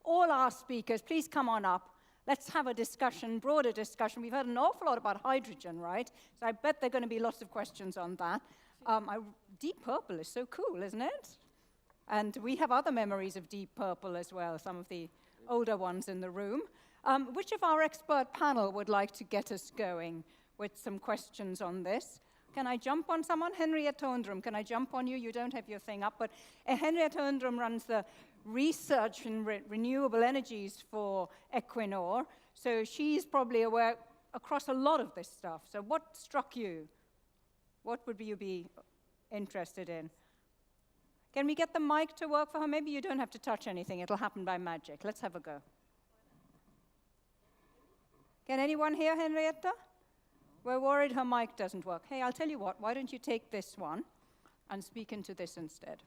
all our speakers, please come on up. Let's have a discussion, broader discussion. We've heard an awful lot about hydrogen, right? So I bet there are going to be lots of questions on that. Deep Purple is so cool, isn't it? And we have other memories of Deep Purple as well, some of the older ones in the room. Which of our expert panel would like to get us going with some questions on this? Can I jump on someone? Henriette Undrum, can I jump on you? You don't have your thing up, but Henriette Undrum runs the research in renewable energies for Equinor, so she's probably aware across a lot of this stuff. So what struck you? What would you be interested in? Can we get the mic to work for her? Maybe you don't have to touch anything. It'll happen by magic. Let's have a go. Can anyone hear Henrietta? We're worried her mic doesn't work. Hey, I'll tell you what. Why don't you take this one and speak into this instead?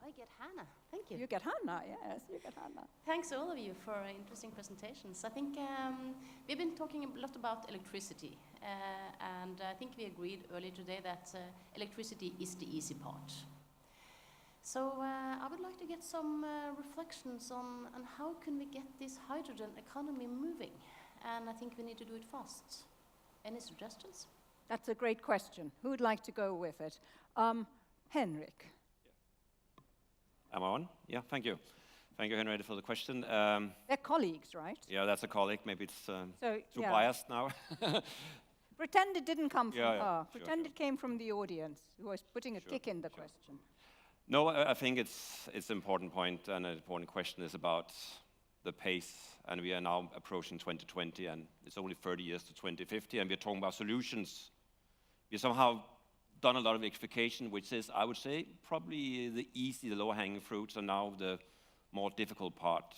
I get Hannah. Thank you. You get Hannah, yes, you get Hannah. Thanks all of you for interesting presentations. I think we've been talking a lot about electricity, and I think we agreed earlier today that electricity is the easy part. So I would like to get some reflections on how can we get this hydrogen economy moving, and I think we need to do it fast. Any suggestions? That's a great question. Who would like to go with it? Henrik. Am I on? Yeah, thank you. Thank you, Henriette, for the question. They're colleagues, right? Yeah, that's a colleague. Maybe it's too yeah. biased now. Pretend it didn't come from her. Sure, Pretend it came from the audience who was putting a kick in the question. No, I think it's an important point, and an important question is about the pace. And we are now approaching 2020, and it's only 30 years to 2050, and we're talking about solutions. We somehow done a lot of electrification, which is, I would say, probably the low-hanging fruits, and now the more difficult part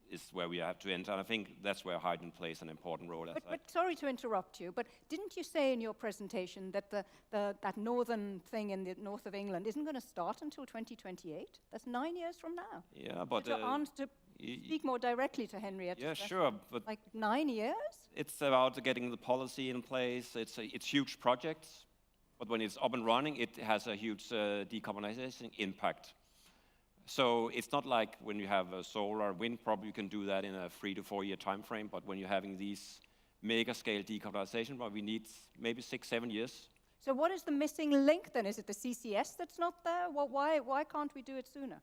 is where we have to enter. And I think that's where hydrogen plays an important role. But sorry to interrupt you, but didn't you say in your presentation that that northern thing in the north of England isn't going to start until 2028? That's 9 years from now. Yeah, but to speak more directly to Henriette. Yeah, sure, but like 9 years? It's about getting the policy in place. It's huge projects. But when it's up and running, it has a huge decarbonization impact. So it's not like when you have a solar, wind, probably you can do that in a 3 to 4 year time frame. But when you're having these mega scale decarbonization, well, we need maybe 6, 7 years. So what is the missing link then? Is it the CCS that's not there? Well, why can't we do it sooner?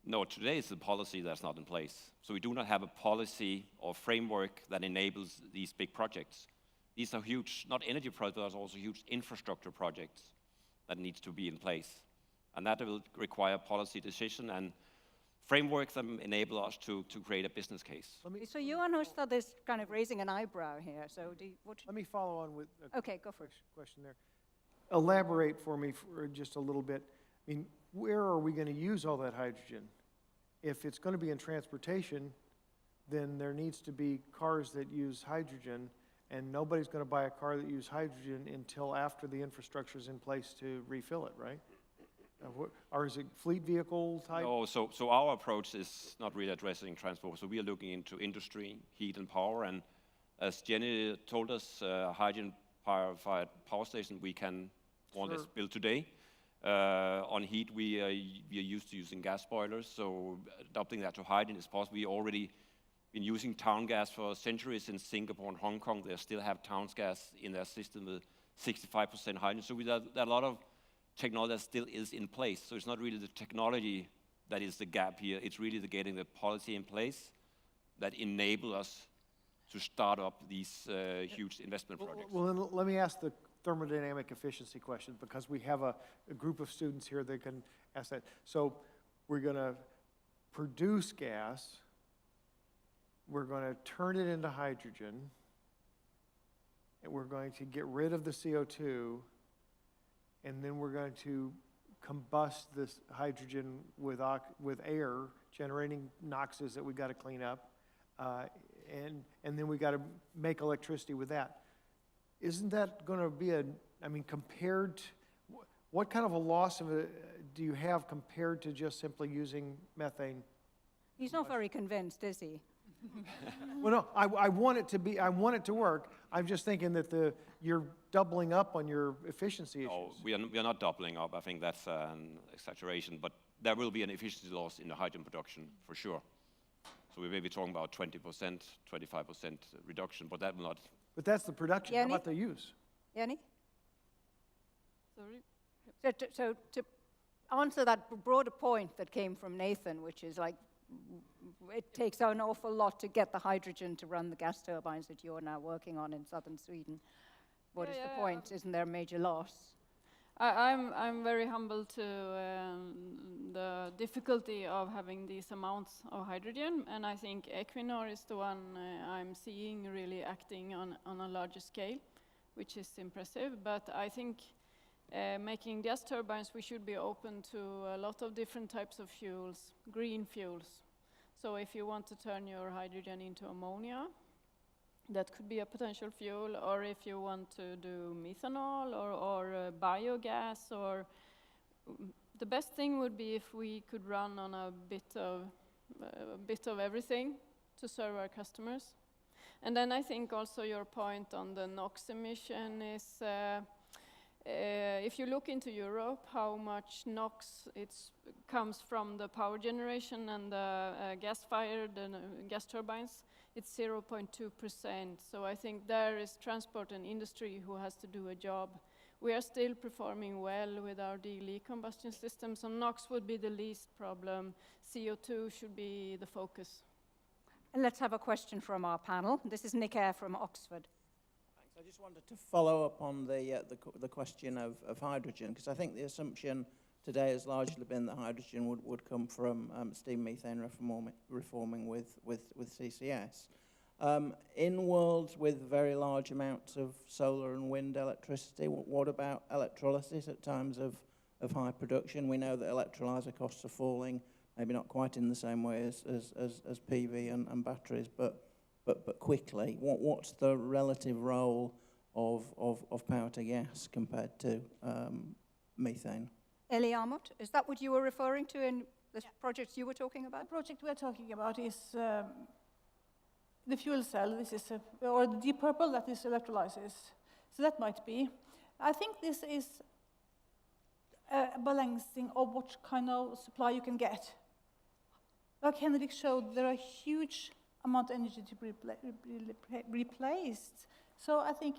No, today it's the policy that's not in place. So we do not have a policy or framework that enables these big projects. These are huge, not energy projects, but also huge infrastructure projects that needs to be in place. And that will require policy decision and frameworks that enable us to create a business case. So Johan Hustad is kind of raising an eyebrow here. So let me follow on with a go for it. question there. Elaborate for me for just a little bit. I mean, where are we going to use all that hydrogen? If it's going to be in transportation, then there needs to be cars that use hydrogen, and nobody's going to buy a car that uses hydrogen until after the infrastructure is in place to refill it, right? Or is it fleet vehicle type? No, so our approach is not really addressing transport. So we are looking into industry, heat and power, and as Jenny told us, hydrogen-fired power station we can more or less build today. On heat, we are used to using gas boilers, so adopting that to hydrogen is possible. We already been using town gas for centuries in Singapore and Hong Kong. They still have town gas in their system with 65% hydrogen. So there are a lot of technology that still is in place. So it's not really the technology that is the gap here. It's really getting the policy in place that enable us to start up these huge investment projects. Well, then let me ask the thermodynamic efficiency question, because we have a group of students here that can ask that. So we're going to produce gas, we're going to turn it into hydrogen, and we're going to get rid of the CO2, and then we're going to combust this hydrogen with air, generating NOxes that we've got to clean up, and then we've got to make electricity with that. Isn't that going to be compared to, what kind of a loss do you have compared to just simply using methane? He's not very convinced, is he? Well, no, I want it to work. I'm just thinking that you're doubling up on your efficiency issues. No, we are not doubling up. I think that's an exaggeration. But there will be an efficiency loss in the hydrogen production for sure. So we may be talking about 20%, 25% reduction, but that will not. But that's the production. How Jenny? about the use? Jenny? Sorry. So to answer that broader point that came from Nathan, which is like, it takes an awful lot to get the hydrogen to run the gas turbines that you're now working on in southern Sweden. What is the point? Isn't there a major loss? I'm very humble to the difficulty of having these amounts of hydrogen, and I think Equinor is the one I'm seeing really acting on a larger scale, which is impressive. But I think making gas turbines, we should be open to a lot of different types of fuels, green fuels. So if you want to turn your hydrogen into ammonia, that could be a potential fuel, or if you want to do methanol or biogas, or the best thing would be if we could run on a bit of everything to serve our customers. And then I think also your point on the NOx emission is, if you look into Europe, how much NOx comes from the power generation and the gas-fired gas turbines, it's 0.2%. So I think there is transport and industry who has to do a job. We are still performing well with our DLE combustion system, so NOx would be the least problem. CO2 should be the focus. And let's have a question from our panel. This is Nick Eyre from Oxford. Thanks. I just wanted to follow up on the question of hydrogen, because I think the assumption today has largely been that hydrogen would come from steam methane reforming with CCS. In worlds with very large amounts of solar and wind electricity, what about electrolysis at times of high production? We know that electrolyzer costs are falling, maybe not quite in the same way as PV and batteries, but quickly. What's the relative role of power to gas compared to methane? Eli Amot, is that what you were referring to in the projects you were talking about? The project we're talking about is the fuel cell. This is or the deep purple, that is electrolysis. So that might be. I think this is a balancing of what kind of supply you can get. Like Henrik showed, there are huge amount of energy to be replaced. So I think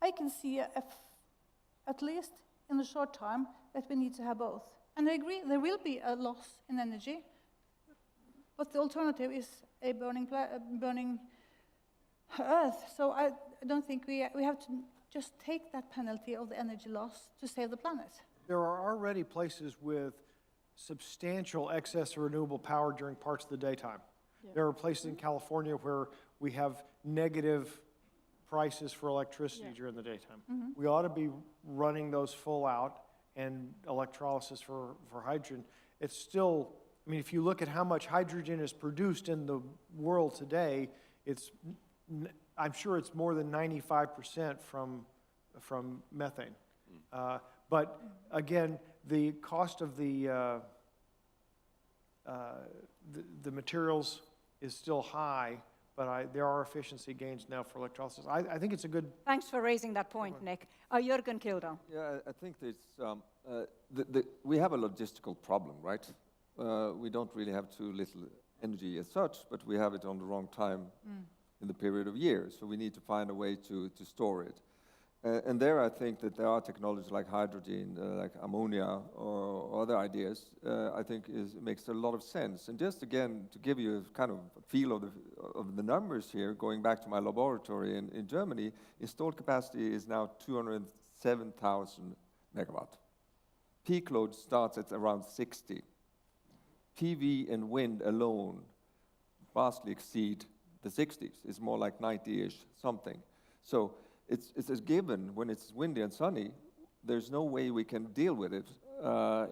I can see at least in the short time that we need to have both. And I agree, there will be a loss in energy, but the alternative is a burning earth. So I don't think we have to just take that penalty of the energy loss to save the planet. There are already places with substantial excess of renewable power during parts of the daytime. Yeah. There are places in California where we have negative prices for electricity during the daytime. Mm-hmm. We ought to be running those full out, and electrolysis for hydrogen. It's still, I mean, if you look at how much hydrogen is produced in the world today, I'm sure it's more than 95% from methane. But again, the cost of the materials is still high, but there are efficiency gains now for electrolysis. I think it's a good... Thanks for raising that point, Nick. Jürgen Kildahl. Yeah, I think we have a logistical problem, right? We don't really have too little energy as such, but we have it on the wrong time in the period of years. So we need to find a way to store it. And there I think that there are technologies like hydrogen, like ammonia, or other ideas, I think makes a lot of sense. And just again, to give you a kind of feel of the numbers here, going back to my laboratory in Germany, installed capacity is now 207,000 megawatt. Peak load starts at around 60. PV and wind alone vastly exceed the 60s. It's more like 90-ish something. So it's a given when it's windy and sunny, there's no way we can deal with it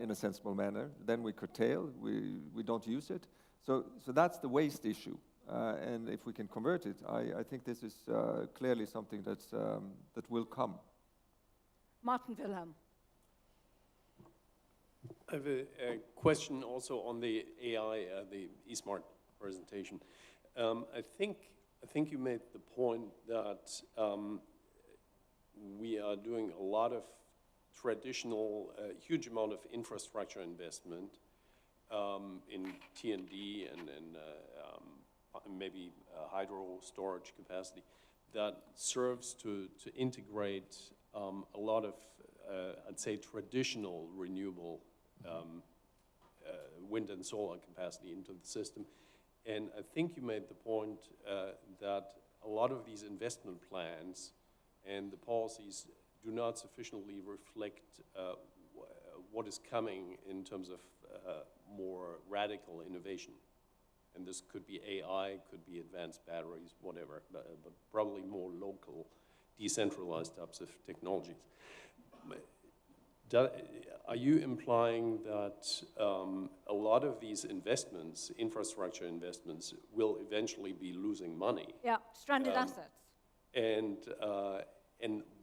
in a sensible manner. Then we curtail, we don't use it. So that's the waste issue. And if we can convert it, I think this is clearly something that will come. Martin Wilhelm. I have a question also on the AI, the eSmart presentation. I think you made the point that we are doing a lot of traditional, huge amount of infrastructure investment in T&D and maybe hydro storage capacity that serves to integrate a lot of, I'd say, traditional renewable wind and solar capacity into the system. And I think you made the point that a lot of these investment plans and the policies do not sufficiently reflect what is coming in terms of more radical innovation. And this could be AI, could be advanced batteries, whatever, but probably more local, decentralized types of technologies. Are you implying that a lot of these investments, infrastructure investments, will eventually be losing money? Yeah, stranded assets. And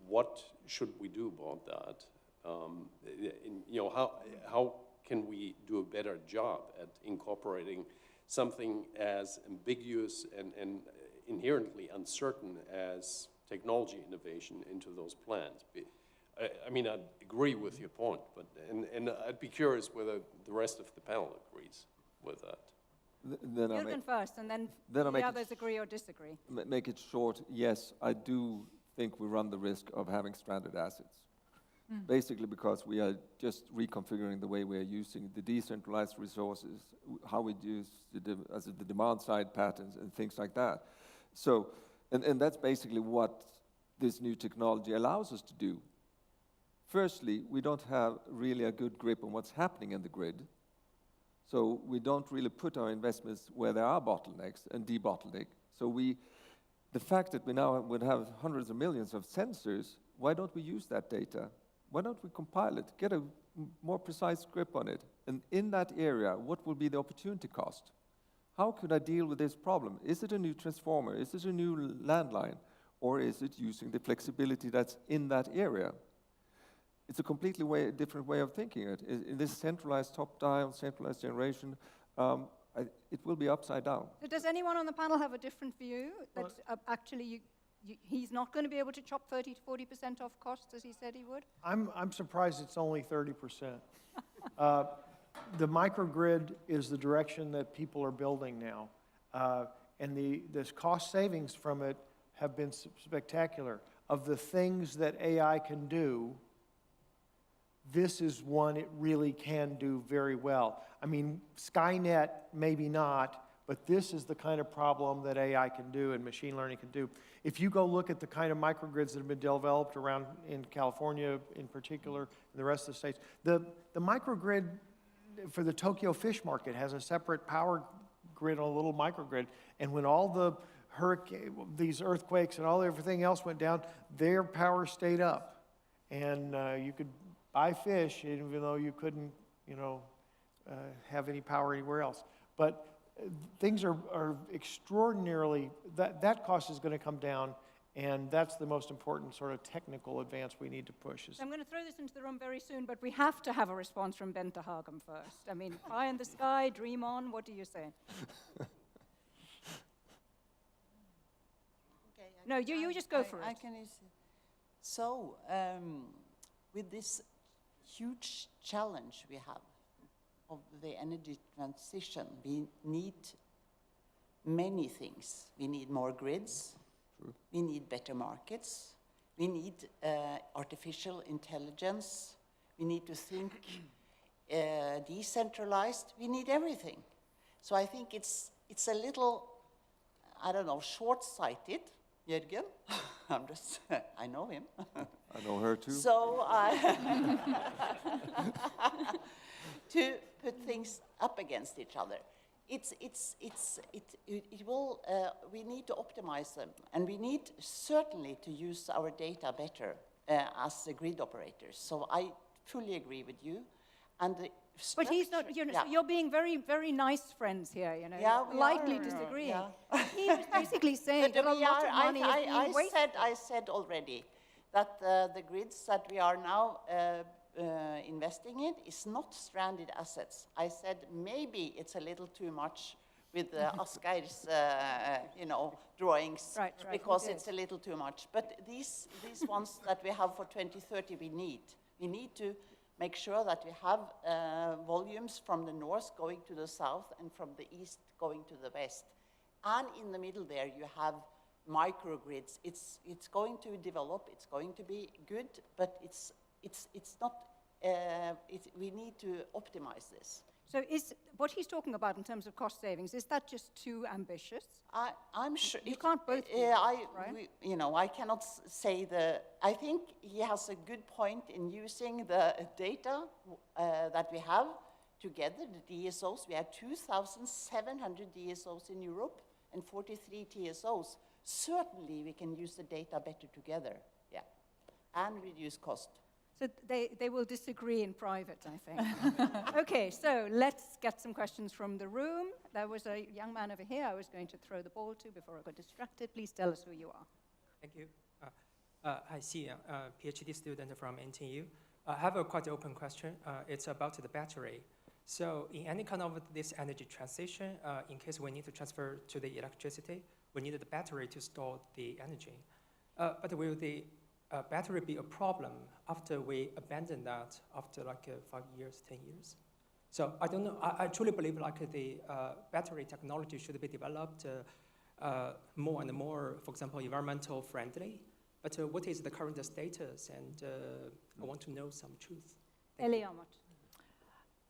what should we do about that? How can we do a better job at incorporating something as ambiguous and inherently uncertain as technology innovation into those plans? I mean, I agree with your point, but and I'd be curious whether the rest of the panel agrees with that. Jürgen first, and then the others agree or disagree. Make it short. Yes, I do think we run the risk of having stranded assets. Basically because we are just reconfiguring the way we are using the decentralized resources, how we use the demand side patterns and things like that. So, and that's basically what this new technology allows us to do. Firstly, we don't have really a good grip on what's happening in the grid. So we don't really put our investments where there are bottlenecks and debottleneck. So the fact that we now would have hundreds of millions of sensors, why don't we use that data? Why don't we compile it, get a more precise grip on it? And in that area, what will be the opportunity cost? How could I deal with this problem? Is it a new transformer? Is it a new landline? Or is it using the flexibility that's in that area? It's a completely different way of thinking it. In this centralized top-down, centralized generation, it will be upside down. So does anyone on the panel have a different view? That actually he's not going to be able to chop 30 to 40% off costs as he said he would? I'm surprised it's only 30%. The microgrid is the direction that people are building now. And the cost savings from it have been spectacular. Of the things that AI can do, this is one it really can do very well. I mean, Skynet, maybe not, but this is the kind of problem that AI can do and machine learning can do. If you go look at the kind of microgrids that have been developed around in California in particular, and the rest of the states, the microgrid for the Tokyo fish market has a separate power grid on a little microgrid, and when all these earthquakes and all everything else went down, their power stayed up. And you could buy fish even though you couldn't, have any power anywhere else. But things are extraordinarily, that cost is going to come down, and that's the most important sort of technical advance we need to push. So I'm going to throw this into the room very soon, but we have to have a response from Bente Hagem first. I mean, pie in the sky, dream on, what do you say? Okay, no, you just go for it. I can so, with this huge challenge we have of the energy transition, we need many things. We need more grids. True. We need better markets. We need artificial intelligence. We need to think decentralized. We need everything. So I think it's a little, I don't know, short-sighted, Jürgen. I know him. I know her too. So to put things up against each other. We need to optimize them, and we need certainly to use our data better as the grid operators. So I fully agree with you. And but he's not, you're being very, very nice friends here, Yeah, You're lightly disagreeing. Yeah. He was basically saying that a lot of money is being wasted. I said already that the grids that we are now investing in is not stranded assets. I said maybe it's a little too much with Asgeir's, drawings, right, because it's a little too much. But these ones that we have for 2030 we need We need to make sure that we have volumes from the north going to the south and from the east going to the west. And in the middle there, you have microgrids. It's going to develop, it's going to be good, but it's not, we need to optimize this. So is what he's talking about in terms of cost savings, is that just too ambitious? I'm sure. You can't both do right? I cannot say I think he has a good point in using the data that we have together, the DSOs. We have 2,700 DSOs in Europe and 43 TSOs. Certainly we can use the data better together, yeah, and reduce cost. So they will disagree in private, I think. Okay, so let's get some questions from the room. There was a young man over here I was going to throw the ball to before I got distracted. Please tell us who you are. Thank you. Hi, Xi, PhD student from NTU. I have a quite open question. It's about the battery. So in any kind of this energy transition, in case we need to transfer to the electricity, we need the battery to store the energy. But will the battery be a problem after we abandon that after like 5 years, 10 years? So I don't know, I truly believe like the battery technology should be developed more and more, for example, environmental friendly. But what is the current status? And I want to know some truth. Eliamat.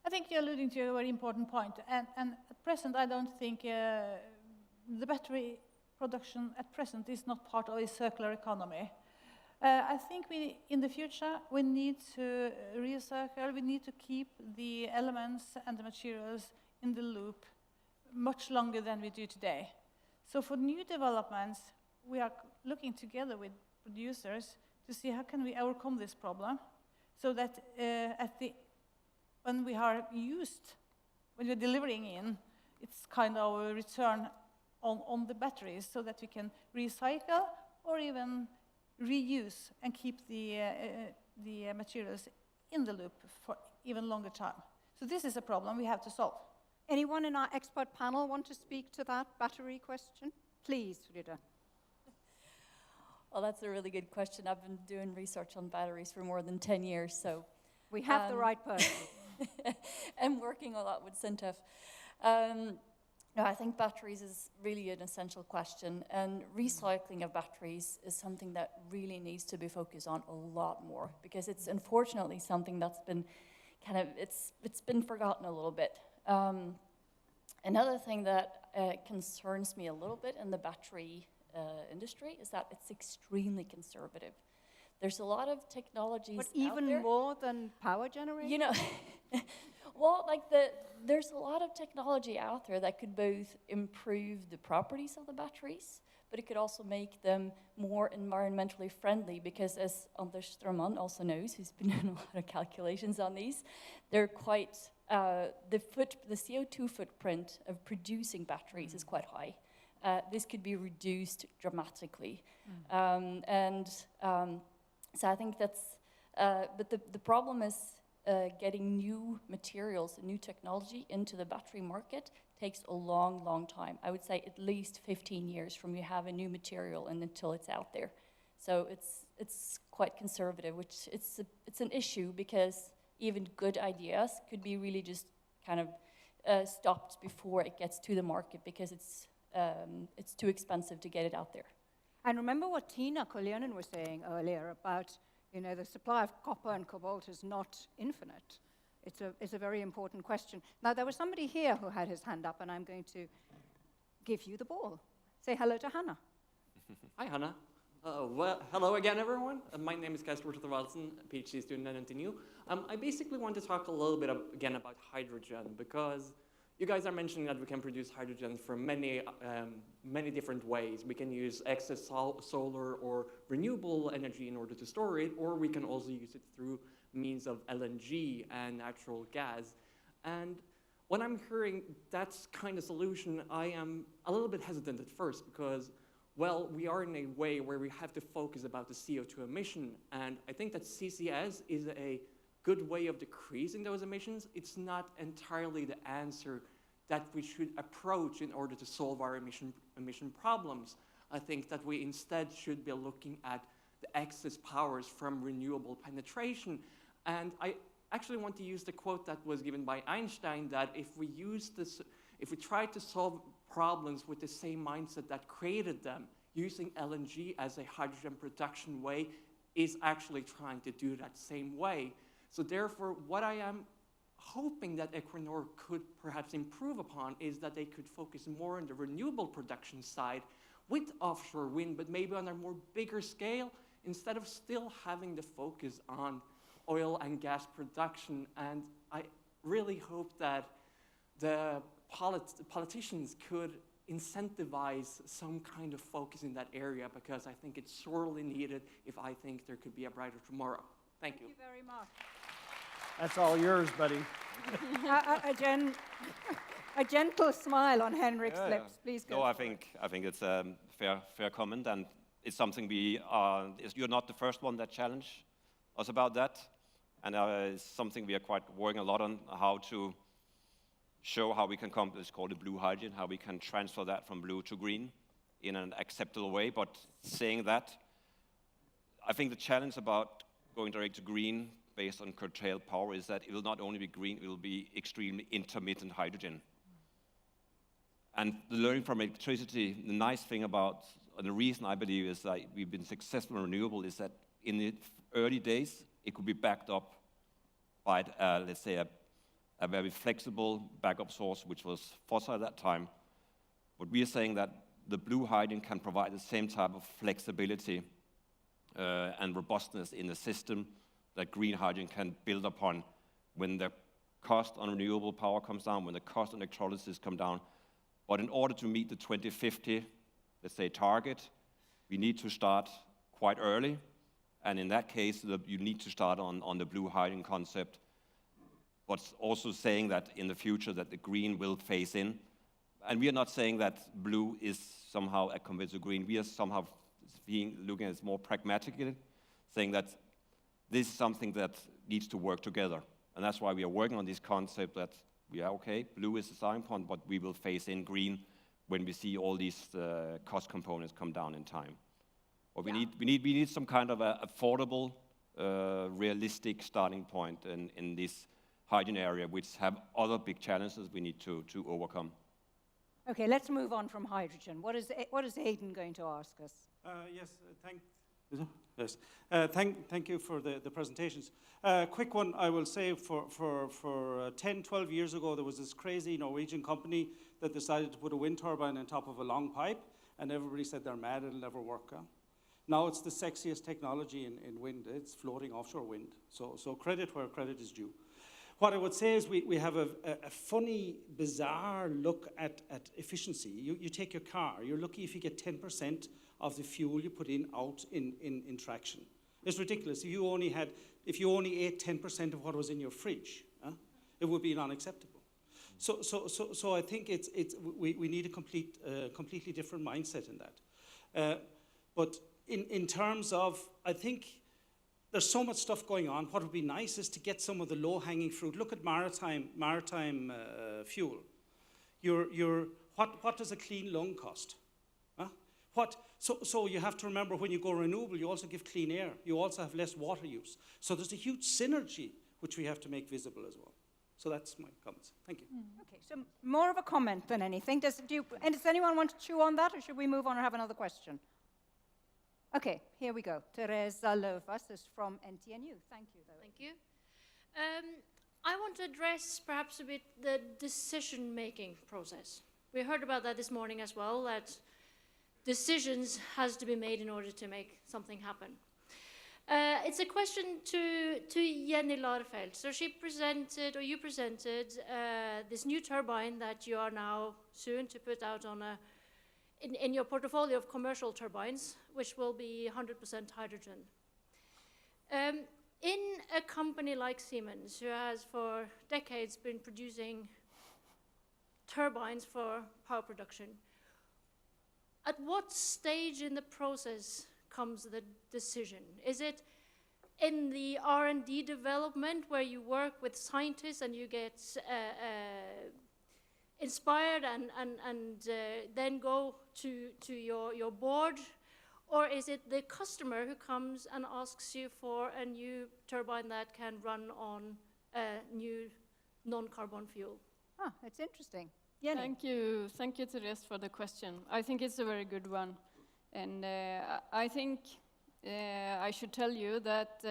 I think you're alluding to a very important point. And at present, I don't think the battery production at present is not part of a circular economy. I think in the future, we need to recycle, we need to keep the elements and the materials in the loop much longer than we do today. So for new developments, we are looking together with producers to see how can we overcome this problem so that when we are used, when we're delivering in, it's kind of a return on the batteries so that we can recycle or even reuse and keep the materials in the loop for even longer time. So this is a problem we have to solve. Anyone in our expert panel want to speak to that battery question? Please, Frida. Well, that's a really good question. I've been doing research on batteries for more than 10 years, so... We have the right person. I'm working a lot with Sintef. No, I think batteries is really an essential question, and recycling of batteries is something that really needs to be focused on a lot more, because it's unfortunately something that's been kind of, it's been forgotten a little bit. Another thing that concerns me a little bit in the battery industry is that it's extremely conservative. There's a lot of technologies But even out there. more than power generation? You know, well, like there's a lot of technology out there that could both improve the properties of the batteries, but it could also make them more environmentally friendly, because as Anders Strömman also knows, who's been doing a lot of calculations on these, they're quite, the CO2 footprint of producing batteries is quite high. This could be reduced dramatically. So I think that's, but the problem is getting new materials and new technology into the battery market takes a long, long time. I would say at least 15 years from you have a new material and until it's out there. So it's quite conservative, which it's an issue, because even good ideas could be really just kind of stopped before it gets to the market, because it's too expensive to get it out there. And remember what Tina Koljonen was saying earlier about, you know, the supply of copper and cobalt is not infinite. It's a very important question. Now, there was somebody here who had his hand up, and I'm going to give you the ball. Say hello to Hannah. Hi, Hannah. Well, hello again, everyone. My name is Kasper Torvaldsen, a PhD student at NTNU. I basically want to talk a little bit again about hydrogen, because you guys are mentioning that we can produce hydrogen from many different ways. We can use excess solar or renewable energy in order to store it, or we can also use it through means of LNG and natural gas. And when I'm hearing that kind of solution, I am a little bit hesitant at first, because, well, we are in a way where we have to focus about the CO2 emission, and I think that CCS is a good way of decreasing those emissions. It's not entirely the answer that we should approach in order to solve our emission problems. I think that we instead should be looking at the excess powers from renewable penetration And I actually want to use the quote that was given by Einstein, that if we try to solve problems with the same mindset that created them, using LNG as a hydrogen production way is actually trying to do that same way. So therefore, what I am hoping that Equinor could perhaps improve upon is that they could focus more on the renewable production side with offshore wind, but maybe on a more bigger scale, instead of still having the focus on oil and gas production. And I really hope that the politicians could incentivize some kind of focus in that area, because I think it's sorely needed if I think there could be a brighter tomorrow. Thank you. Thank you very much. That's all yours, buddy. A gentle smile on Henrik's Yeah, lips. Please go. No, I for it. think it's a fair comment, and it's something you're not the first one that challenged us about that, and it's something we are quite working a lot on, how to show how we can come, it's called the blue hydrogen, how we can transfer that from blue to green in an acceptable way. But saying that, I think the challenge about going direct to green based on curtailed power is that it will not only be green, it will be extremely intermittent hydrogen. And the learning from electricity, the nice thing about, and the reason I believe is that we've been successful in renewable is that in the early days, it could be backed up by, let's say, a very flexible backup source, which was fossil at that time. But we are saying that the blue hydrogen can provide the same type of flexibility and robustness in the system that green hydrogen can build upon when the cost on renewable power comes down, when the cost on electrolysis come down. But in order to meet the 2050, let's say, target, we need to start quite early. And in that case, you need to start on the blue hydrogen concept, but also saying that in the future that the green will phase in. And we are not saying that blue is somehow a conventional green. We are somehow looking at it more pragmatically, saying that this is something that needs to work together. And that's why we are working on this concept that we are okay, blue is the starting point, but we will phase in green when we see all these cost components come down in time. But we need some kind of a affordable, realistic starting point in this hydrogen area, which have other big challenges we need to overcome. Okay, let's move on from hydrogen. What is Aidan going to ask us? Thank you for the presentations. Quick one, I will say for 10, 12 years ago, there was this crazy Norwegian company that decided to put a wind turbine on top of a long pipe, and everybody said they're mad, it'll never work. Now it's the sexiest technology in wind. It's floating offshore wind. So credit where credit is due. What I would say is we have a funny, bizarre look at efficiency. You take your car, you're lucky if you get 10% of the fuel you put out in traction. It's ridiculous. If you only ate 10% of what was in your fridge, it would be unacceptable. So I think we need a completely different mindset in that. But in terms of, I think there's so much stuff going on. What would be nice is to get some of the low-hanging fruit. Look at maritime fuel. What does a clean lung cost? So you have to remember, when you go renewable, you also give clean air. You also have less water use. So there's a huge synergy which we have to make visible as well. So that's my comments. Thank you. Okay, so more of a comment than anything. Does anyone want to chew on that, or should we move on or have another question? Okay, here we go. Teresa Lovas is from NTNU. Thank you, though. Thank you. I want to address perhaps a bit the decision-making process. We heard about that this morning as well, that decisions has to be made in order to make something happen. It's a question to Jenny Larfeld. So you presented this new turbine that you are now soon to put out on in your portfolio of commercial turbines, which will be 100% hydrogen. In a company like Siemens, who has for decades been producing turbines for power production, at what stage in the process comes the decision? Is it in the R&D development, where you work with scientists and you get inspired and then go to your board? Or is it the customer who comes and asks you for a new turbine that can run on a new non-carbon fuel? Ah, it's interesting. Thank you, Therese, for the question. I think it's a very good one. And I think I should tell you that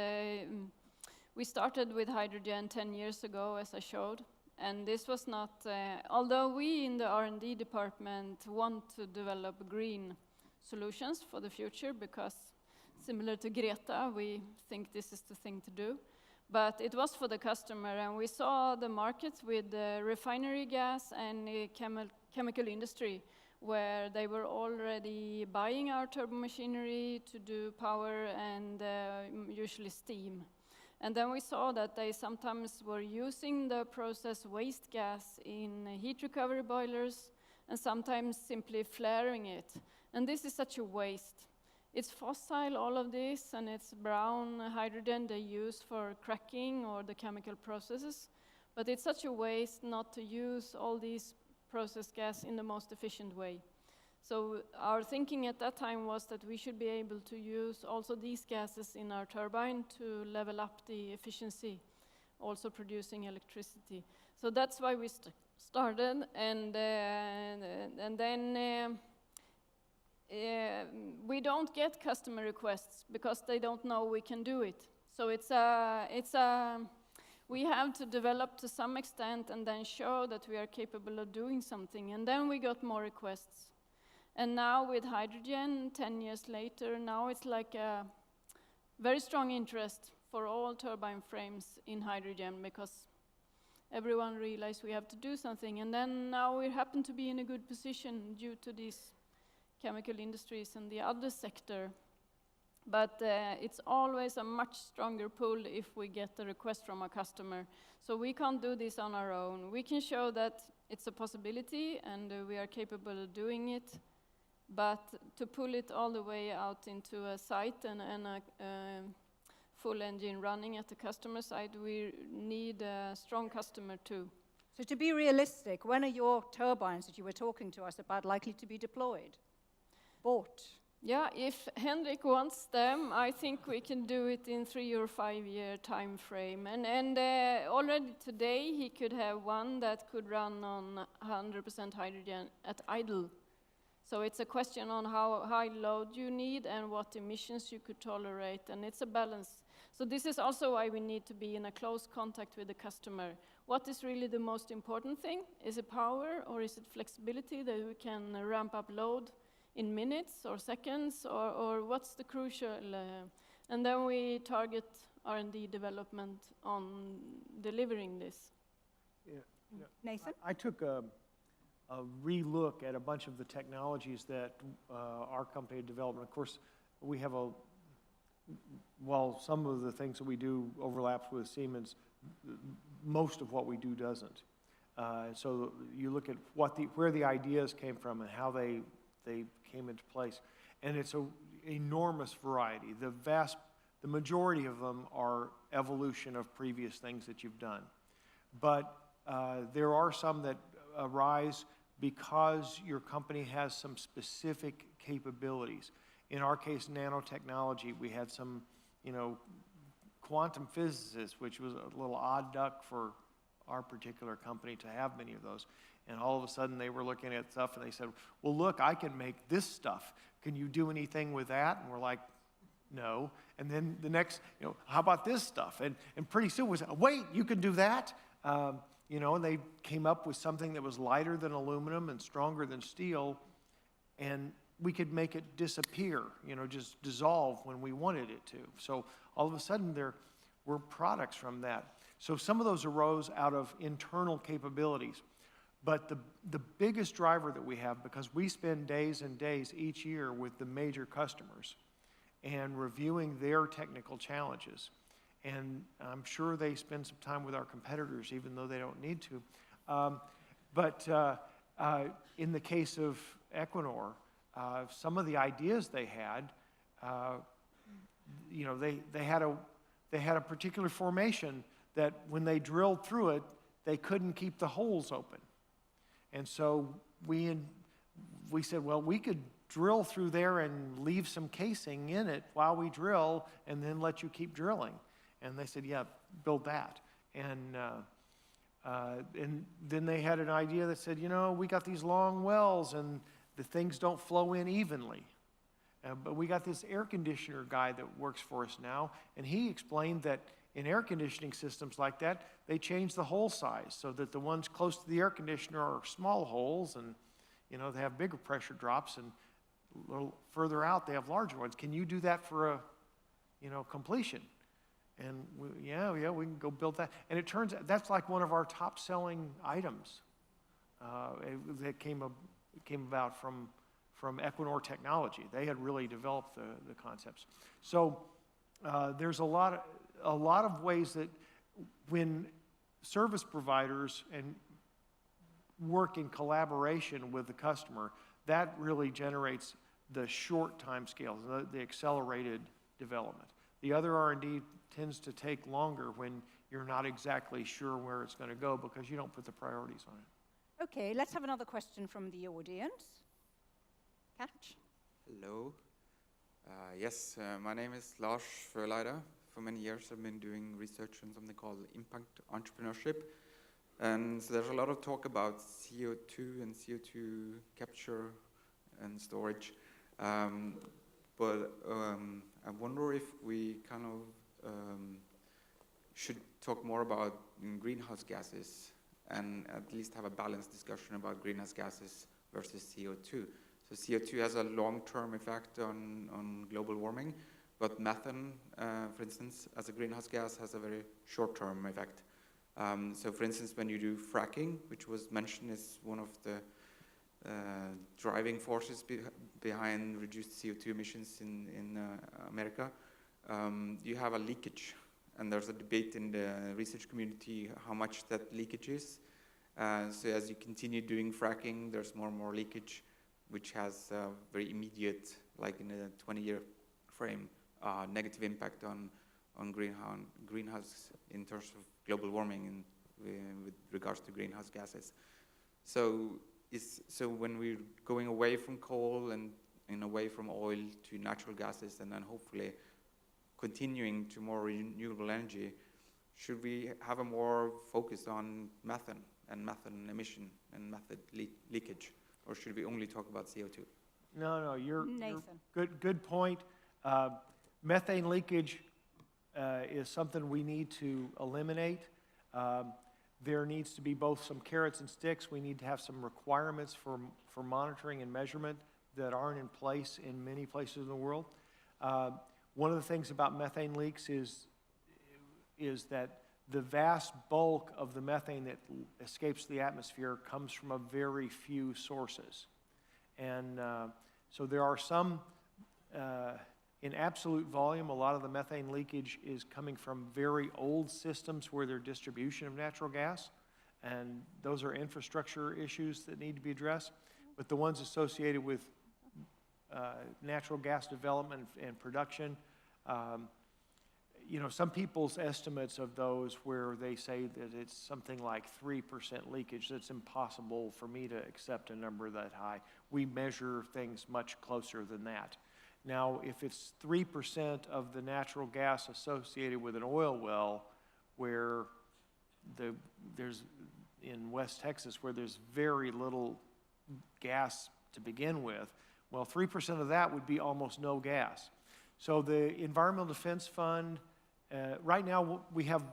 we started with hydrogen 10 years ago, as I showed. And this was not, although we in the R&D department want to develop green solutions for the future, because similar to Greta, we think this is the thing to do. But it was for the customer, and we saw the markets with refinery gas and chemical industry, where they were already buying our turbomachinery to do power and usually steam. And then we saw that they sometimes were using the process waste gas in heat recovery boilers, and sometimes simply flaring it. And this is such a waste. It's fossil, all of this, and it's brown hydrogen they use for cracking or the chemical processes. But it's such a waste not to use all these process gas in the most efficient way. So our thinking at that time was that we should be able to use also these gases in our turbine to level up the efficiency, also producing electricity. So that's why we started, and then we don't get customer requests because they don't know we can do it. So we have to develop to some extent and then show that we are capable of doing something, and then we got more requests. And now with hydrogen, 10 years later, now it's like a very strong interest for all turbine frames in hydrogen, because everyone realized we have to do something. And then now we happen to be in a good position due to these chemical industries and the other sector. But it's always a much stronger pull if we get a request from a customer. So we can't do this on our own. We can show that it's a possibility and we are capable of doing it. But to pull it all the way out into a site and a full engine running at the customer side, we need a strong customer too. So to be realistic, when are your turbines that you were talking to us about likely to be deployed? Bought? Yeah, if Henrik wants them, I think we can do it in 3 or 5 year time frame. And already today he could have one that could run on 100% hydrogen at idle. So it's a question on how high load you need and what emissions you could tolerate, and it's a balance. So this is also why we need to be in a close contact with the customer. What is really the most important thing? Is it power, or is it flexibility that we can ramp up load in minutes or seconds, or what's the crucial? And then we target R&D development on delivering this. Yeah. Nathan? I took a relook at a bunch of the technologies that our company developed. Of course, we have while some of the things that we do overlaps with Siemens, most of what we do doesn't. So you look at where the ideas came from and how they came into place. And it's an enormous variety. The majority of them are evolution of previous things that you've done. But there are some that arise because your company has some specific capabilities. In our case, nanotechnology, we had some, quantum physicists, which was a little odd duck for our particular company to have many of those. And all of a sudden they were looking at stuff and they said, well, look, I can make this stuff. Can you do anything with that? And we're like, no. And then the next, how about this stuff? And pretty soon we said, wait, you can do that? And they came up with something that was lighter than aluminum and stronger than steel, and we could make it disappear, just dissolve when we wanted it to. So all of a sudden there were products from that. So some of those arose out of internal capabilities. But the biggest driver that we have, because we spend days and days each year with the major customers and reviewing their technical challenges, and I'm sure they spend some time with our competitors, even though they don't need to. But in the case of Equinor, some of the ideas they had, they had a particular formation that when they drilled through it, they couldn't keep the holes open. And so we said, well, we could drill through there and leave some casing in it while we drill and then let you keep drilling. And they said, yeah, build that. And then they had an idea that said, you know, we got these long wells and the things don't flow in evenly. But we got this air conditioner guy that works for us now, and he explained that in air conditioning systems like that, they change the hole size so that the ones close to the air conditioner are small holes, and you know, they have bigger pressure drops, and a little further out they have larger ones. Can you do that for a, you know, completion? And yeah, we can go build that. And it turns out that's like one of our top selling items that came about from Equinor Technology. They had really developed the concepts. So there's a lot of ways that when service providers and work in collaboration with the customer, that really generates the short time scales, the accelerated development. The other R&D tends to take longer when you're not exactly sure where it's going to go because you don't put the priorities on it. Okay, let's have another question from the audience. Catch. Hello. Yes, my name is Lars Frøleide. For many years I've been doing research on something called impact entrepreneurship. And so there's a lot of talk about CO2 and CO2 capture and storage. But I wonder if we kind of should talk more about greenhouse gases and at least have a balanced discussion about greenhouse gases versus CO2. So CO2 has a long-term effect on global warming, but methane, for instance, as a greenhouse gas, has a very short-term effect. So for instance, when you do fracking, which was mentioned as one of the driving forces behind reduced CO2 emissions in America, you have a leakage. And there's a debate in the research community how much that leakage is. So as you continue doing fracking, there's more and more leakage, which has a very immediate, like in a 20-year frame, negative impact on greenhouse in terms of global warming and with regards to greenhouse gases. So when we're going away from coal and away from oil to natural gases and then hopefully continuing to more renewable energy, should we have a more focus on methane and methane emission and methane leakage? Or should we only talk about CO2? No, you're good point. Methane leakage is something we need to eliminate. There needs to be both some carrots and sticks. We need to have some requirements for monitoring and measurement that aren't in place in many places in the world. One of the things about methane leaks is that the vast bulk of the methane that escapes the atmosphere comes from a very few sources. And so there are some, in absolute volume, a lot of the methane leakage is coming from very old systems where there's distribution of natural gas. And those are infrastructure issues that need to be addressed. But the ones associated with natural gas development and production, you know, some people's estimates of those where they say that it's something like 3% leakage, that's impossible for me to accept a number that high. We measure things much closer than that. Now, if it's 3% of the natural gas associated with an oil well, where there's in West Texas, where there's very little gas to begin with, well, 3% of that would be almost no gas. So the Environmental Defense Fund, right now we have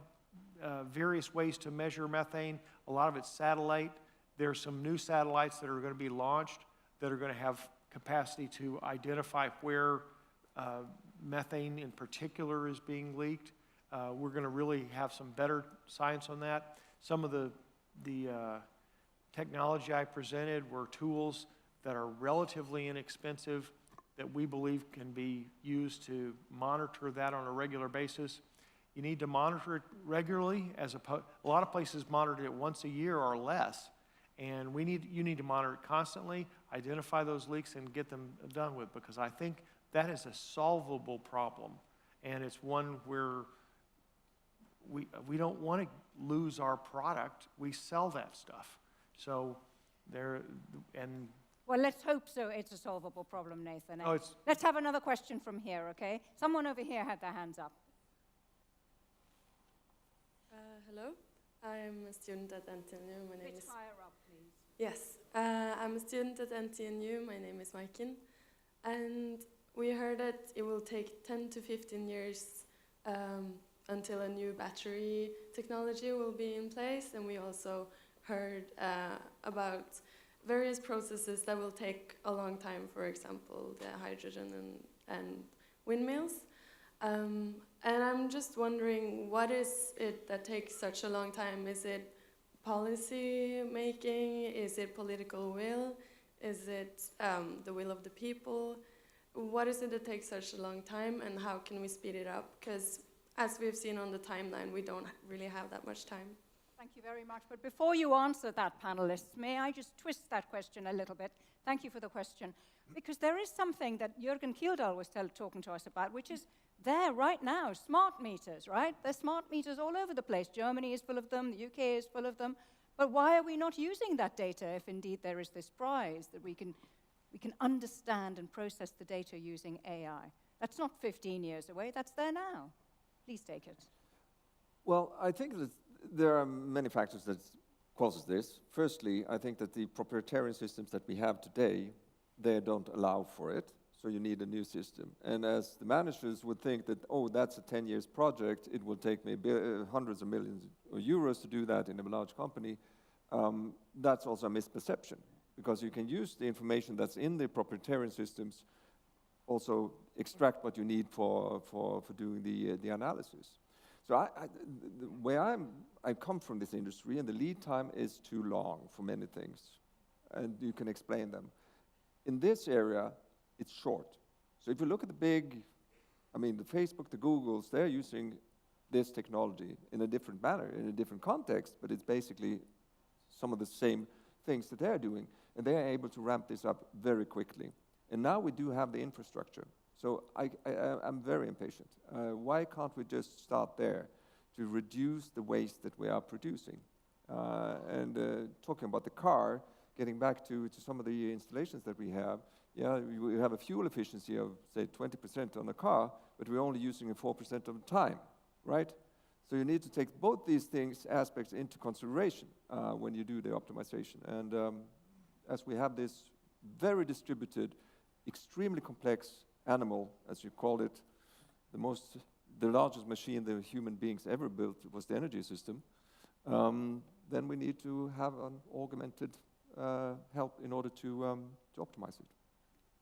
various ways to measure methane. A lot of it's satellite. There's some new satellites that are going to be launched that are going to have capacity to identify where methane in particular is being leaked. We're going to really have some better science on that. Some of the technology I presented were tools that are relatively inexpensive that we believe can be used to monitor that on a regular basis. You need to monitor it regularly. A lot of places monitor it once a year or less, and you need to monitor it constantly, identify those leaks, and get them done with, because I think that is a solvable problem, and it's one where we don't want to lose our product. We sell that stuff, so and Well, let's hope so. It's a solvable problem, Nathan. No, it's- Let's have another question from here, okay? Someone over here had their hands up. Hello, I'm a student at NTNU. My name is... higher up, please. Yes, I'm a student at NTNU. My name is Maikin. And we heard that it will take 10 to 15 years until a new battery technology will be in place. And we also heard about various processes that will take a long time, for example, the hydrogen and windmills. And I'm just wondering, what is it that takes such a long time? Is it policy making? Is it political will? Is it the will of the people? What is it that takes such a long time, and how can we speed it up? Because as we've seen on the timeline, we don't really have that much time. Thank you very much. But before you answer that, panelists, may I just twist that question a little bit? Thank you for the question. Because there is something that Jürgen Kildal was talking to us about, which is there right now, smart meters, right? There's smart meters all over the place. Germany is full of them, the UK is full of them. But why are we not using that data if indeed there is this prize that we can understand and process the data using AI? That's not 15 years away, that's there now. Please take it. Well, I think that there are many factors that causes this. Firstly, I think that the proprietary systems that we have today, they don't allow for it. So you need a new system. And as the managers would think that, oh, that's a 10 years project, it will take maybe hundreds of millions of euros to do that in a large company, that's also a misperception. Because you can use the information that's in the proprietary systems, also extract what you need for doing the analysis. So where I come from this industry, and the lead time is too long for many things, and you can explain them. In this area, it's short. So if you look at the big, I mean, the Facebook, the Googles, they're using this technology in a different manner, in a different context, but it's basically some of the same things that they're doing, and they're able to ramp this up very quickly. And now we do have the infrastructure. So I'm very impatient. Why can't we just start there to reduce the waste that we are producing? And talking about the car, getting back to some of the installations that we have, yeah, we have a fuel efficiency of, say, 20% on a car, but we're only using it 4% of the time, right? So you need to take both these aspects into consideration when you do the optimization. And as we have this very distributed, extremely complex animal, as you called it, the largest machine the human beings ever built was the energy system, then we need to have an augmented help in order to optimize it.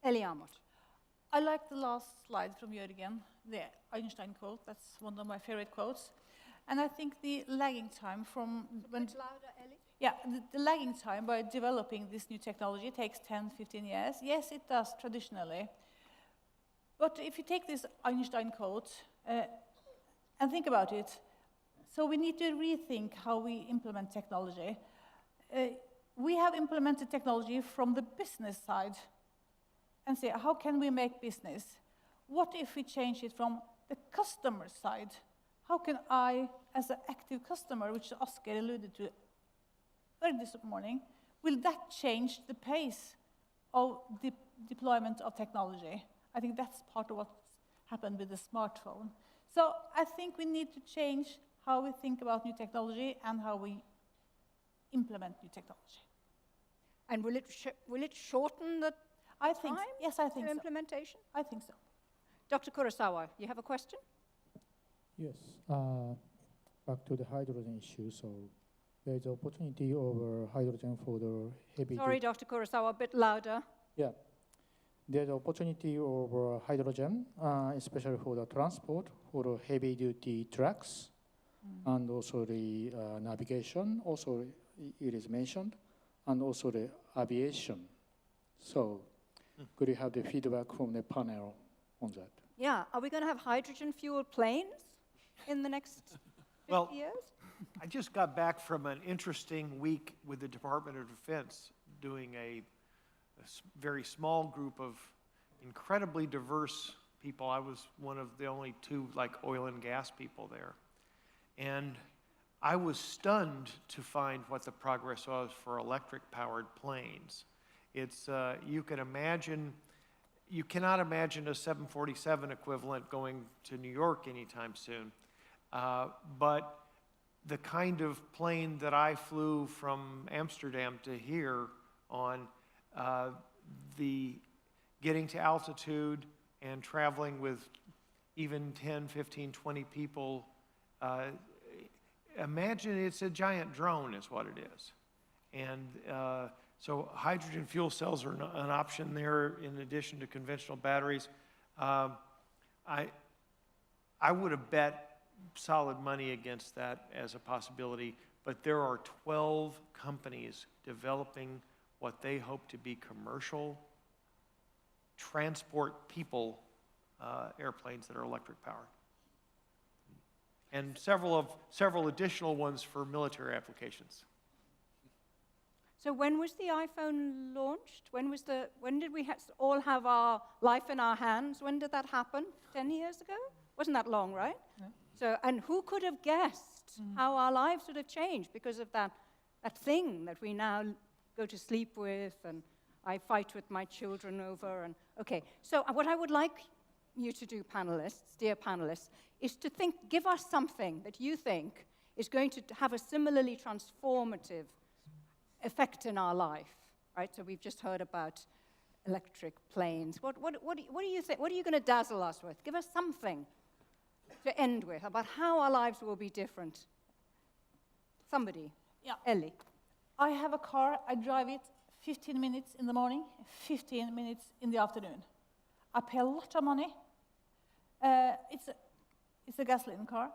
Eliamot. I like the last slide from Jürgen, the Einstein quote. That's one of my favorite quotes. And I think the lagging time from when... louder, Ellie? Yeah, the lagging time by developing this new technology takes 10, 15 years. Yes, it does traditionally. But if you take this Einstein quote and think about it, so we need to rethink how we implement technology. We have implemented technology from the business side and say, how can we make business? What if we change it from the customer side? How can I, as an active customer, which Oscar alluded to early this morning, will that change the pace of the deployment of technology? I think that's part of what's happened with the smartphone. So I think we need to change how we think about new technology and how we implement new technology. And will it shorten the time? Yes, I think to so. implementation? I think so. Dr. Kurosawa, you have a question? Yes. Back to the hydrogen issue. So there is opportunity over hydrogen for the heavy. Sorry, Dr. Kurosawa, a bit louder. Yeah. There's opportunity over hydrogen, especially for the transport, for the heavy-duty trucks, and also the navigation. Also, it is mentioned, and also the aviation. So, could you have the feedback from the panel on that? Yeah. Are we going to have hydrogen-fueled planes in the next 50 years? I just got back from an interesting week with the Department of Defense doing a very small group of incredibly diverse people. I was one of the only two oil and gas people there. And I was stunned to find what the progress was for electric-powered planes. It's, you cannot imagine a 747 equivalent going to New York anytime soon. But the kind of plane that I flew from Amsterdam to here on, the getting to altitude and traveling with even 10, 15, 20 people, imagine it's a giant drone is what it is. And so hydrogen fuel cells are an option there in addition to conventional batteries. I would have bet solid money against that as a possibility, but there are 12 companies developing what they hope to be commercial transport people airplanes that are electric powered. And several additional ones for military applications. So when was the iPhone launched? When did we all have our life in our hands? When did that happen? 10 years ago? Wasn't that long, right? Yeah. So, and who could have guessed how our lives would have changed because of that thing that we now go to sleep with and I fight with my children over? And okay, so what I would like you to do, panelists, dear panelists, is to give us something that you think is going to have a similarly transformative effect in our life, right? So we've just heard about electric planes. What do you think? What are you going to dazzle us with? Give us something to end with about how our lives will be different. Somebody. Yeah. Ellie. I have a car. I drive it 15 minutes in the morning, 15 minutes in the afternoon. I pay a lot of money. It's a gasoline car.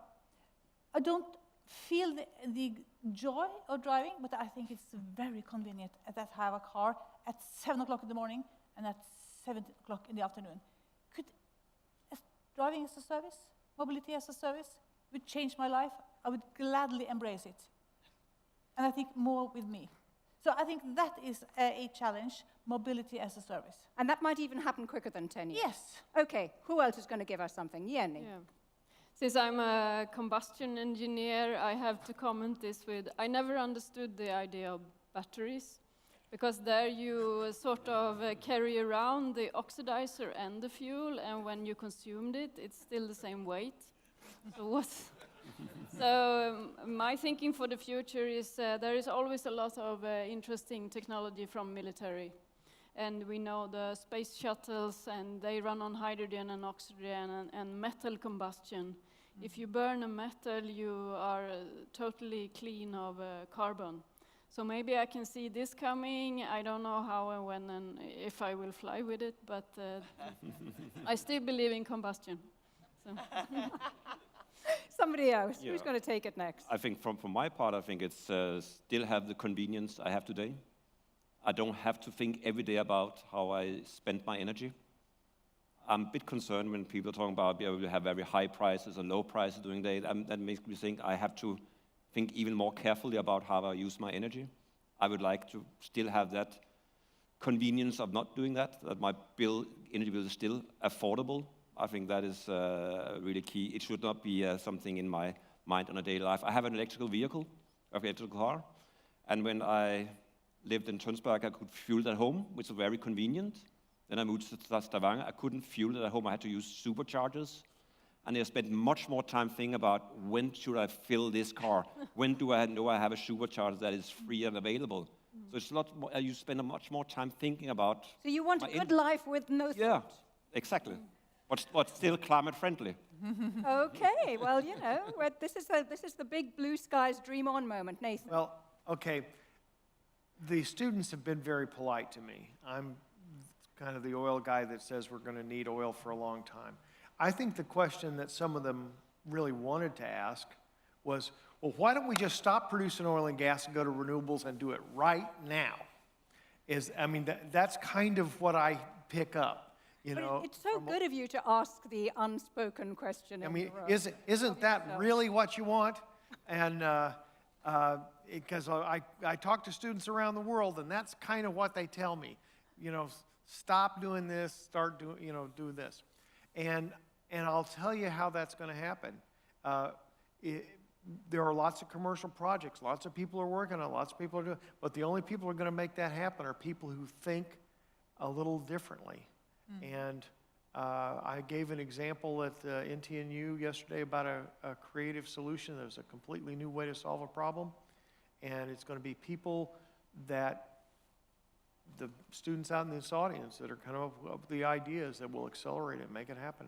I don't feel the joy of driving, but I think it's very convenient that I have a car at 7 o'clock in the morning and at 7 o'clock in the afternoon. Could driving as a service, mobility as a service, would change my life. I would gladly embrace it. And I think more with me. So I think that is a challenge, mobility as a service. And that might even happen quicker than 10 years. Yes. Okay, who else is going to give us something? Jenny. Yeah. Since I'm a combustion engineer, I have to comment this with, I never understood the idea of batteries, because there you sort of carry around the oxidizer and the fuel, and when you consumed it, it's still the same weight. So my thinking for the future is there is always a lot of interesting technology from military. And we know the space shuttles, and they run on hydrogen and oxygen and metal combustion. If you burn a metal, you are totally clean of carbon. So maybe I can see this coming. I don't know how and when and if I will fly with it, but I still believe in combustion. So. Somebody else, who's going to take it next? I think from my part, I think it's still have the convenience I have today. I don't have to think every day about how I spend my energy. I'm a bit concerned when people are talking about we have very high prices or low prices during the day. That makes me think I have to think even more carefully about how I use my energy. I would like to still have that convenience of not doing that my energy bill is still affordable. I think that is really key. It should not be something in my mind on a daily life. I have an electrical vehicle, an electrical car, and when I lived in Tønsberg, I could fuel it at home, which is very convenient. Then I moved to Stavanger. I couldn't fuel it at home. I had to use superchargers. And I spent much more time thinking about when should I fill this car? When do I know I have a supercharger that is free and available? So it's a lot more, you spend much more time thinking about. So you want a good life with no thought? Yeah, exactly. But still climate friendly. Okay, well, you know, this is the big blue skies dream on moment, Nathan. Well, okay. The students have been very polite to me. I'm kind of the oil guy that says we're going to need oil for a long time. I think the question that some of them really wanted to ask was, well, why don't we just stop producing oil and gas and go to renewables and do it right now? That's kind of what I pick up, you know. It's so good of you to ask the unspoken question. Isn't that really what you want? And because I talk to students around the world, and that's kind of what they tell me. You know, stop doing this, start doing, do this. And I'll tell you how that's going to happen. there are lots of commercial projects, lots of people are working on it, lots of people are doing, but the only people who are going to make that happen are people who think a little differently. And I gave an example at NTNU yesterday about a creative solution. There's a completely new way to solve a problem, and it's going to be people that the students out in this audience that are kind of up the ideas that will accelerate it and make it happen.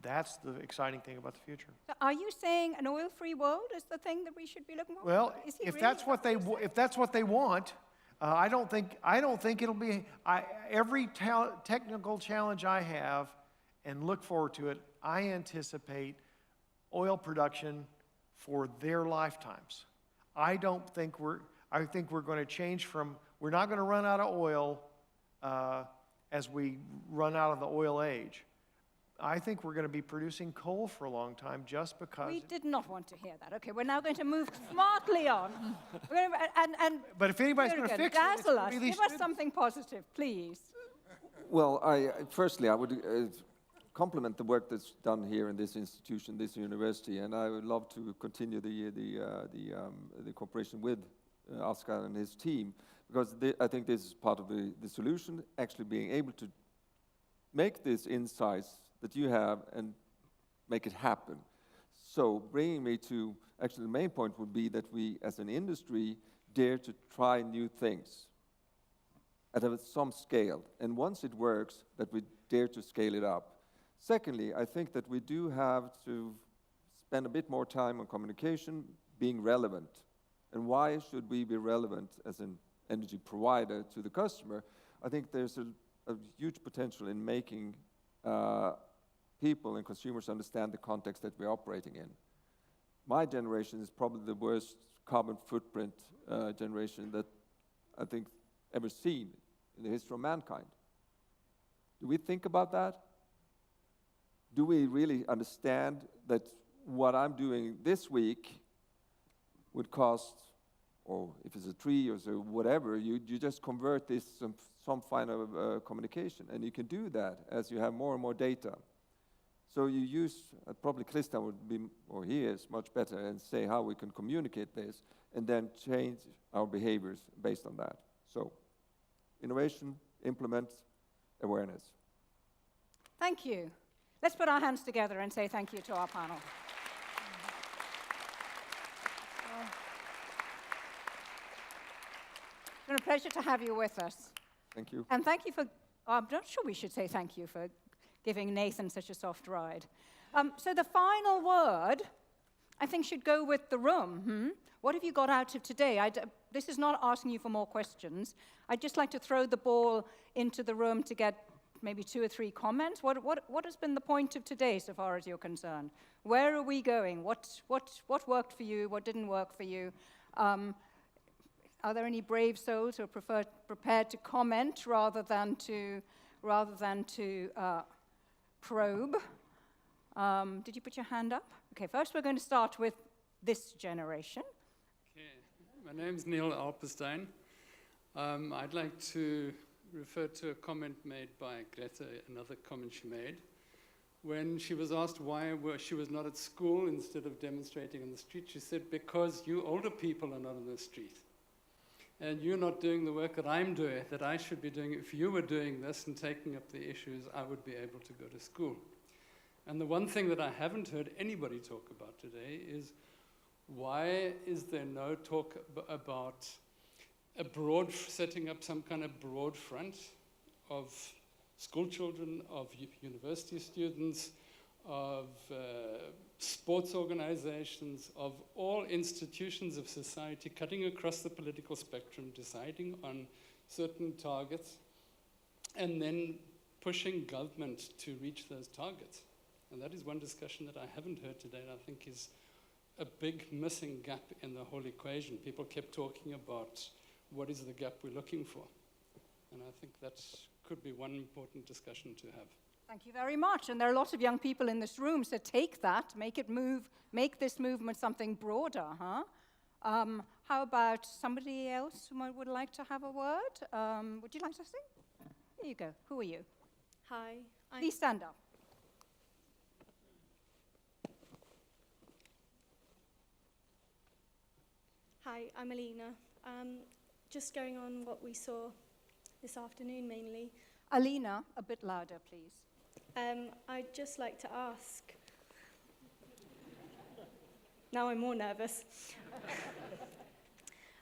That's the exciting thing about the future. So are you saying an oil-free world is the thing that we should be looking for? Well, Is he if really that's what they want, I don't think it'll be. Every technical challenge I have, and look forward to it, I anticipate oil production for their lifetimes. I think we're going to change from. We're not going to run out of oil as we run out of the oil age. I think we're going to be producing coal for a long time just because. We did not want to hear that. Okay, we're now going to move smartly on. We're going to, but if anybody's going to fix it, it's dazzle gonna us. be these Give us something positive, please. Well, firstly, I would compliment the work that's done here in this institution, this university, and I would love to continue the cooperation with Oscar and his team, because I think this is part of the solution, actually being able to make these insights that you have and make it happen. So bringing me to, actually the main point would be that we as an industry dare to try new things at some scale. And once it works, that we dare to scale it up. Secondly, I think that we do have to spend a bit more time on communication, being relevant. And why should we be relevant as an energy provider to the customer? I think there's a huge potential in making people and consumers understand the context that we're operating in. My generation is probably the worst carbon footprint generation that I think ever seen in the history of mankind. Do we think about that? Do we really understand that what I'm doing this week would cost, or if it's a tree or so whatever, you just convert this some kind of communication, and you can do that as you have more and more data. So you use, probably Christian would be, or he is much better, and say how we can communicate this, and then change our behaviors based on that. So innovation, implement, awareness. Thank you. Let's put our hands together and say thank you to our panel. It's been a pleasure to have you with us. Thank you. And thank you for, I'm not sure we should say thank you for giving Nathan such a soft ride. So the final word, I think, should go with the room. What have you got out of today? This is not asking you for more questions. I'd just like to throw the ball into the room to get maybe 2 or 3 comments. What has been the point of today, so far as you're concerned? Where are we going? What worked for you? What didn't work for you? Are there any brave souls who are prepared to comment rather than to probe? Did you put your hand up? Okay, first we're going to start with this generation. Okay, my name's Neil Alperstein. I'd like to refer to a comment made by Greta, another comment she made, when she was asked why she was not at school instead of demonstrating on the street. She said, because you older people are not on the street. And you're not doing the work that I'm doing, that I should be doing. If you were doing this and taking up the issues, I would be able to go to school. And the one thing that I haven't heard anybody talk about today is, why is there no talk about setting up some kind of broad front of school children, of university students, of sports organizations, of all institutions of society, cutting across the political spectrum, deciding on certain targets, and then pushing government to reach those targets. And that is one discussion that I haven't heard today, and I think is a big missing gap in the whole equation. People kept talking about what is the gap we're looking for. And I think that could be one important discussion to have. Thank you very much. And there are lots of young people in this room, so take that, make this movement something broader, huh? How about somebody else who would like to have a word? Would you like to sing? Here you go. Who are you? Hi. Please stand up. Hi, I'm Alina. Just going on what we saw this afternoon mainly. Alina, a bit louder, please. I'd just like to ask. Now I'm more nervous.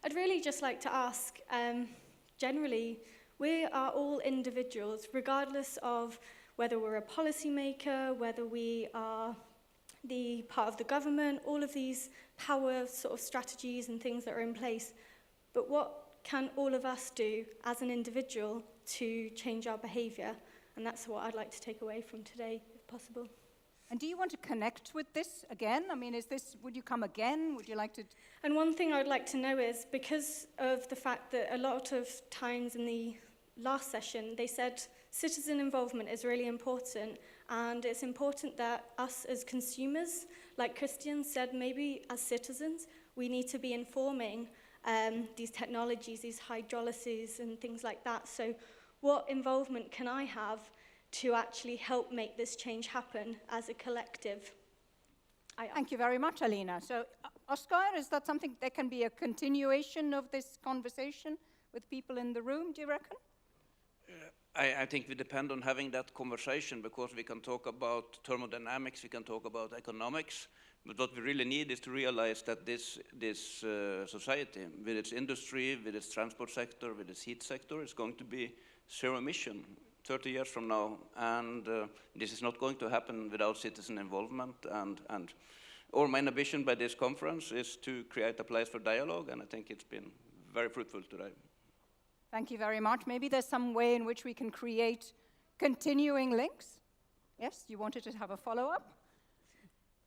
I'd really just like to ask, generally, we are all individuals, regardless of whether we're a policymaker, whether we are the part of the government, all of these power sort of strategies and things that are in place. But what can all of us do as an individual to change our behaviour? And that's what I'd like to take away from today, if possible. And do you want to connect with this again? I mean, would you come again? Would you like to? And one thing I'd like to know is, because of the fact that a lot of times in the last session, they said citizen involvement is really important, and it's important that us as consumers, like Christian said, maybe as citizens, we need to be informing these technologies, these hydrolyses and things like that. So what involvement can I have to actually help make this change happen as a collective? Thank you very much, Alina. So, Oscar, is that something that can be a continuation of this conversation with people in the room, do you reckon? I think we depend on having that conversation, because we can talk about thermodynamics, we can talk about economics, but what we really need is to realize that this society, with its industry, with its transport sector, with its heat sector, is going to be zero emission 30 years from now, and this is not going to happen without citizen involvement, and our main ambition by this conference is to create a place for dialogue, and I think it's been very fruitful today. Thank you very much. Maybe there's some way in which we can create continuing links. Yes, you wanted to have a follow-up?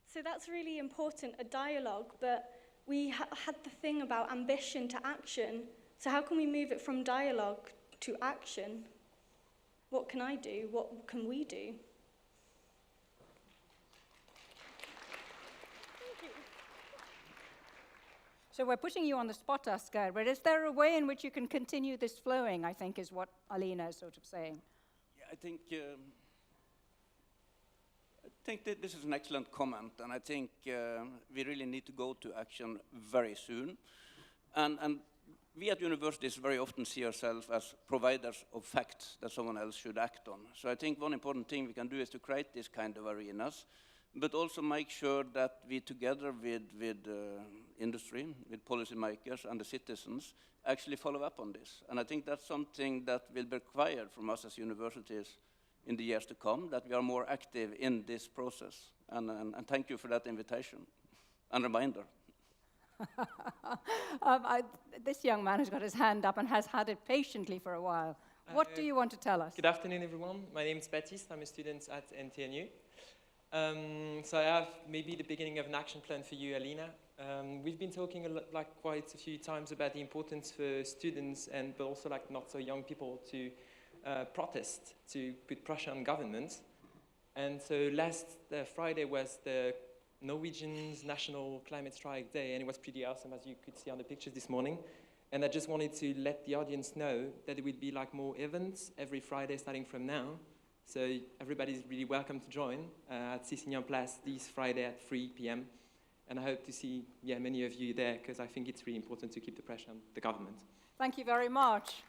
So that's really important, a dialogue, but we had the thing about ambition to action. So how can we move it from dialogue to action? What can I do? What can we do? So we're putting you on the spot, Oscar, but is there a way in which you can continue this flowing, I think, is what Alina is sort of saying. Yeah, I think that this is an excellent comment, and I think we really need to go to action very soon. And we at universities very often see ourselves as providers of facts that someone else should act on. So I think one important thing we can do is to create this kind of arenas, but also make sure that we, together with industry, with policymakers and the citizens, actually follow up on this. And I think that's something that will be required from us as universities in the years to come, that we are more active in this process. And thank you for that invitation and reminder. This young man has got his hand up and has had it patiently for a while. What do you want to tell us? Good afternoon, everyone. My name is Baptiste. I'm a student at NTNU. So I have maybe the beginning of an action plan for you, Alina. We've been talking quite a few times about the importance for students but also not so young people to protest, to put pressure on government. And so last Friday was the Norwegian's National Climate Strike Day, and it was pretty awesome, as you could see on the pictures this morning. And I just wanted to let the audience know that there will be more events every Friday starting from now. So everybody's really welcome to join at Sissignan Place this Friday at 3 p.m. And I hope to see many of you there, because I think it's really important to keep the pressure on the government. Thank you very much.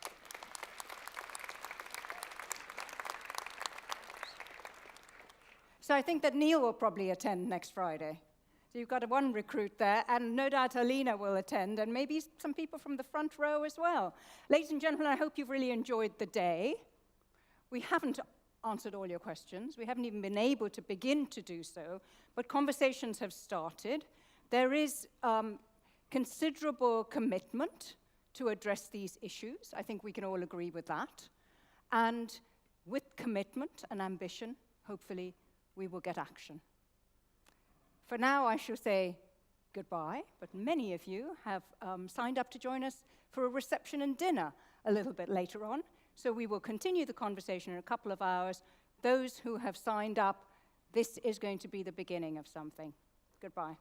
So I think that Neil will probably attend next Friday. So you've got one recruit there, and no doubt Alina will attend, and maybe some people from the front row as well. Ladies and gentlemen, I hope you've really enjoyed the day. We haven't answered all your questions. We haven't even been able to begin to do so, but conversations have started. There is considerable commitment to address these issues. I think we can all agree with that. And with commitment and ambition, hopefully, we will get action. For now, I shall say goodbye, but many of you have signed up to join us for a reception and dinner a little bit later on. So we will continue the conversation in a couple of hours. Those who have signed up, this is going to be the beginning of something. Goodbye.